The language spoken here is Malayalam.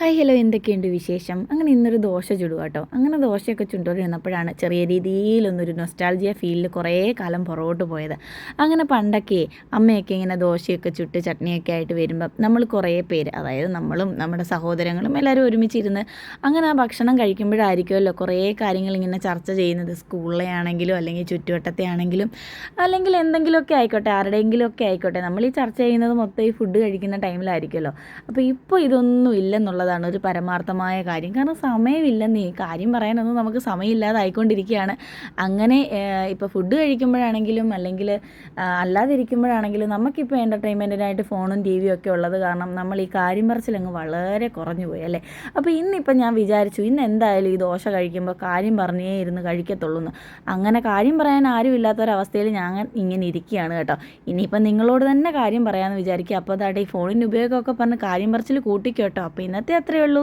ഹായ് ഹലോ എന്തൊക്കെയുണ്ട് വിശേഷം. അങ്ങനെ ഇന്നൊരു ദോശ ചുടുക കേട്ടോ. അങ്ങനെ ദോശയൊക്കെ ചുട്ടുകൊണ്ടിരുന്നപ്പോഴാണ് ചെറിയ രീതിയിലൊന്നൊരു നൊസ്റ്റാൾജിയ ഫീലിൽ കുറേ കാലം പുറകോട്ട് പോയത്. അങ്ങനെ പണ്ടൊക്കെ അമ്മയൊക്കെ ഇങ്ങനെ ദോശയൊക്കെ ചുട്ട് ചട്നിയൊക്കെ ആയിട്ട് വരുമ്പം നമ്മൾ കുറേ പേര്, അതായത് നമ്മളും നമ്മുടെ സഹോദരങ്ങളും എല്ലാവരും ഒരുമിച്ചിരുന്ന് അങ്ങനെ ആ ഭക്ഷണം കഴിക്കുമ്പോഴായിരിക്കുമല്ലോ കുറേ കാര്യങ്ങൾ ഇങ്ങനെ ചർച്ച ചെയ്യുന്നത്. സ്കൂളിലെ ആണെങ്കിലും അല്ലെങ്കിൽ ചുറ്റുവട്ടത്തെ ആണെങ്കിലും അല്ലെങ്കിൽ എന്തെങ്കിലുമൊക്കെ ആയിക്കോട്ടെ, ആരുടെയെങ്കിലുമൊക്കെ ആയിക്കോട്ടെ, നമ്മൾ ഈ ചർച്ച ചെയ്യുന്നത് മൊത്തം ഈ ഫുഡ് കഴിക്കുന്ന ടൈമിലായിരിക്കുമല്ലോ. അപ്പോൾ ഇപ്പോൾ ഇതൊന്നും ഇല്ലെന്നുള്ളതാണ് ഒരു പരമാർത്ഥമായ കാര്യം. കാരണം സമയമില്ലെന്നേ, കാര്യം പറയാനൊന്നും നമുക്ക് സമയമില്ലാതായിക്കൊണ്ടിരിക്കുകയാണ്. അങ്ങനെ ഇപ്പോൾ ഫുഡ് കഴിക്കുമ്പോഴാണെങ്കിലും അല്ലെങ്കിൽ അല്ലാതിരിക്കുമ്പോഴാണെങ്കിലും നമുക്കിപ്പോൾ എൻ്റർടൈൻമെൻറ്റിനായിട്ട് ഫോണും ടി വിയും ഒക്കെ ഉള്ളത് കാരണം നമ്മൾ ഈ കാര്യം പറച്ചിലങ്ങ് വളരെ കുറഞ്ഞു പോയി അല്ലേ. അപ്പോൾ ഇന്നിപ്പോൾ ഞാൻ വിചാരിച്ചു ഇന്ന് എന്തായാലും ഈ ദോശ കഴിക്കുമ്പോൾ കാര്യം പറഞ്ഞേ ഇരുന്ന് കഴിക്കത്തുള്ളൂ എന്ന്. അങ്ങനെ കാര്യം പറയാൻ ആരും ഇല്ലാത്തൊരവസ്ഥയിൽ ഞാൻ ഇങ്ങനെ ഇരിക്കുകയാണ് കേട്ടോ. ഇനിയിപ്പോൾ നിങ്ങളോട് തന്നെ കാര്യം പറയാമെന്ന് വിചാരിക്കുക. അപ്പോൾ അതാട്ടെ ഈ ഫോണിൻ്റെ ഉപയോഗമൊക്കെ പറഞ്ഞ് കാര്യം പറച്ചിൽ കൂട്ടിക്കോട്ടോ. അപ്പോൾ ഇന്നത്തെ അത്രയേ ഉള്ളൂ.